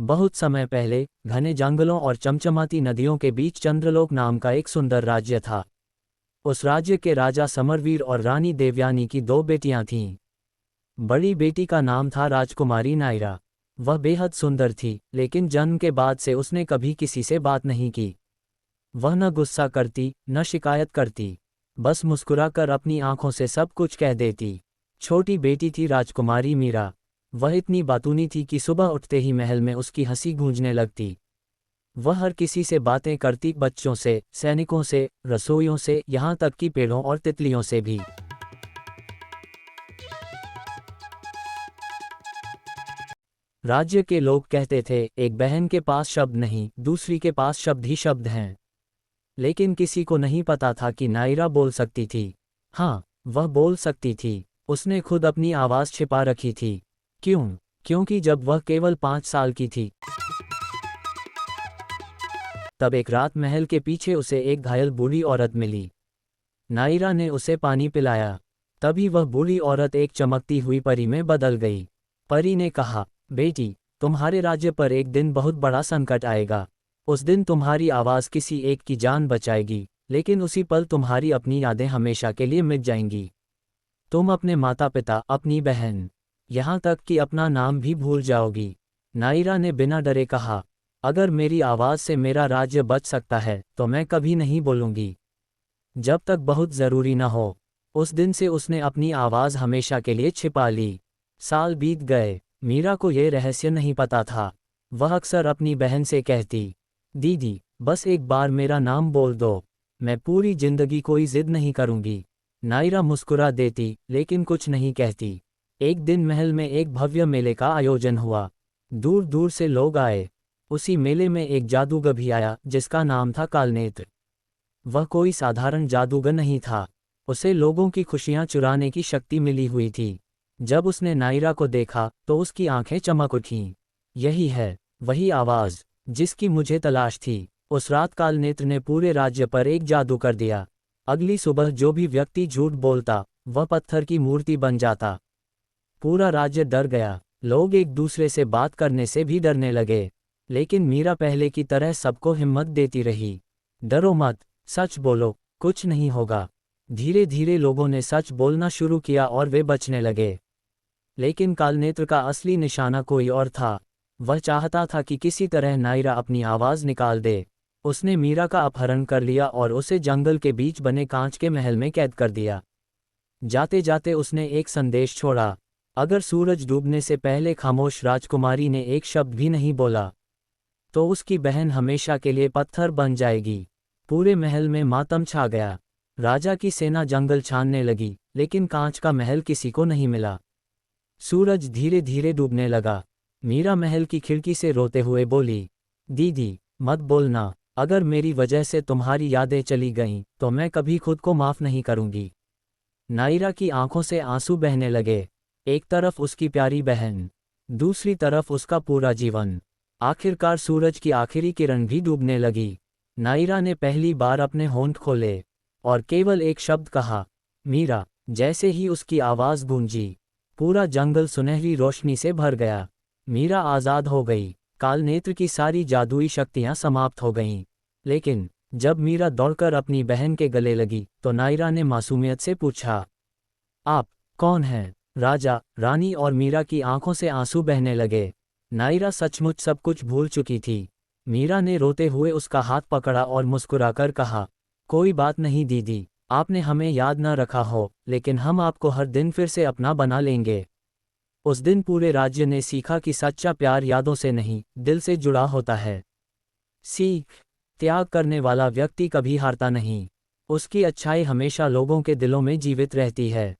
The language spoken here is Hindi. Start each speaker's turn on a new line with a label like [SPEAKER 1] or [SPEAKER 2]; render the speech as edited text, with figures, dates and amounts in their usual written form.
[SPEAKER 1] बहुत समय पहले घने जंगलों और चमचमाती नदियों के बीच चंद्रलोक नाम का एक सुंदर राज्य था। उस राज्य के राजा समरवीर और रानी देवयानी की दो बेटियां थीं। बड़ी बेटी का नाम था राजकुमारी नायरा। वह बेहद सुंदर थी, लेकिन जन्म के बाद से उसने कभी किसी से बात नहीं की। वह न गुस्सा करती न शिकायत करती, बस मुस्कुराकर अपनी आंखों से सब कुछ कह देती। छोटी बेटी थी राजकुमारी मीरा। वह इतनी बातूनी थी कि सुबह उठते ही महल में उसकी हंसी गूंजने लगती। वह हर किसी से बातें करती, बच्चों से, सैनिकों से, रसोइयों से, यहाँ तक कि पेड़ों और तितलियों से भी। राज्य के लोग कहते थे, एक बहन के पास शब्द नहीं, दूसरी के पास शब्द ही शब्द हैं। लेकिन किसी को नहीं पता था कि नायरा बोल सकती थी। हाँ, वह बोल सकती थी। उसने खुद अपनी आवाज़ छिपा रखी थी। क्यों? क्योंकि जब वह केवल 5 साल की थी, तब एक रात महल के पीछे उसे एक घायल बूढ़ी औरत मिली। नायरा ने उसे पानी पिलाया। तभी वह बूढ़ी औरत एक चमकती हुई परी में बदल गई। परी ने कहा, बेटी, तुम्हारे राज्य पर एक दिन बहुत बड़ा संकट आएगा। उस दिन तुम्हारी आवाज़ किसी एक की जान बचाएगी, लेकिन उसी पल तुम्हारी अपनी यादें हमेशा के लिए मिट जाएंगी। तुम अपने माता पिता, अपनी बहन, यहाँ तक कि अपना नाम भी भूल जाओगी। नायरा ने बिना डरे कहा, अगर मेरी आवाज़ से मेरा राज्य बच सकता है तो मैं कभी नहीं बोलूँगी, जब तक बहुत ज़रूरी न हो। उस दिन से उसने अपनी आवाज़ हमेशा के लिए छिपा ली। साल बीत गए। मीरा को यह रहस्य नहीं पता था। वह अक्सर अपनी बहन से कहती, दीदी, बस एक बार मेरा नाम बोल दो, मैं पूरी जिंदगी कोई जिद नहीं करूँगी। नायरा मुस्कुरा देती, लेकिन कुछ नहीं कहती। एक दिन महल में एक भव्य मेले का आयोजन हुआ। दूर दूर से लोग आए। उसी मेले में एक जादूगर भी आया, जिसका नाम था कालनेत्र। वह कोई साधारण जादूगर नहीं था। उसे लोगों की खुशियां चुराने की शक्ति मिली हुई थी। जब उसने नायरा को देखा तो उसकी आंखें चमक उठीं। यही है, वही आवाज़ जिसकी मुझे तलाश थी। उस रात कालनेत्र ने पूरे राज्य पर एक जादू कर दिया। अगली सुबह जो भी व्यक्ति झूठ बोलता, वह पत्थर की मूर्ति बन जाता। पूरा राज्य डर गया। लोग एक दूसरे से बात करने से भी डरने लगे। लेकिन मीरा पहले की तरह सबको हिम्मत देती रही। डरो मत, सच बोलो, कुछ नहीं होगा। धीरे धीरे लोगों ने सच बोलना शुरू किया और वे बचने लगे। लेकिन कालनेत्र का असली निशाना कोई और था। वह चाहता था कि किसी तरह नायरा अपनी आवाज़ निकाल दे। उसने मीरा का अपहरण कर लिया और उसे जंगल के बीच बने कांच के महल में कैद कर दिया। जाते जाते उसने एक संदेश छोड़ा, अगर सूरज डूबने से पहले खामोश राजकुमारी ने एक शब्द भी नहीं बोला, तो उसकी बहन हमेशा के लिए पत्थर बन जाएगी। पूरे महल में मातम छा गया। राजा की सेना जंगल छानने लगी, लेकिन कांच का महल किसी को नहीं मिला। सूरज धीरे धीरे डूबने लगा। मीरा महल की खिड़की से रोते हुए बोली, दीदी, मत बोलना, अगर मेरी वजह से तुम्हारी यादें चली गईं तो मैं कभी खुद को माफ़ नहीं करूंगी। नायरा की आंखों से आंसू बहने लगे। एक तरफ उसकी प्यारी बहन, दूसरी तरफ उसका पूरा जीवन। आखिरकार सूरज की आखिरी किरण भी डूबने लगी। नायरा ने पहली बार अपने होंठ खोले और केवल एक शब्द कहा, मीरा। जैसे ही उसकी आवाज़ गूंजी, पूरा जंगल सुनहरी रोशनी से भर गया। मीरा आज़ाद हो गई। कालनेत्र की सारी जादुई शक्तियाँ समाप्त हो गईं। लेकिन जब मीरा दौड़कर अपनी बहन के गले लगी तो नायरा ने मासूमियत से पूछा, आप कौन हैं? राजा, रानी और मीरा की आंखों से आंसू बहने लगे। नायरा सचमुच सब कुछ भूल चुकी थी। मीरा ने रोते हुए उसका हाथ पकड़ा और मुस्कुराकर कहा, कोई बात नहीं दीदी, आपने हमें याद न रखा हो, लेकिन हम आपको हर दिन फिर से अपना बना लेंगे। उस दिन पूरे राज्य ने सीखा कि सच्चा प्यार यादों से नहीं, दिल से जुड़ा होता है। सीख, त्याग करने वाला व्यक्ति कभी हारता नहीं। उसकी अच्छाई हमेशा लोगों के दिलों में जीवित रहती है।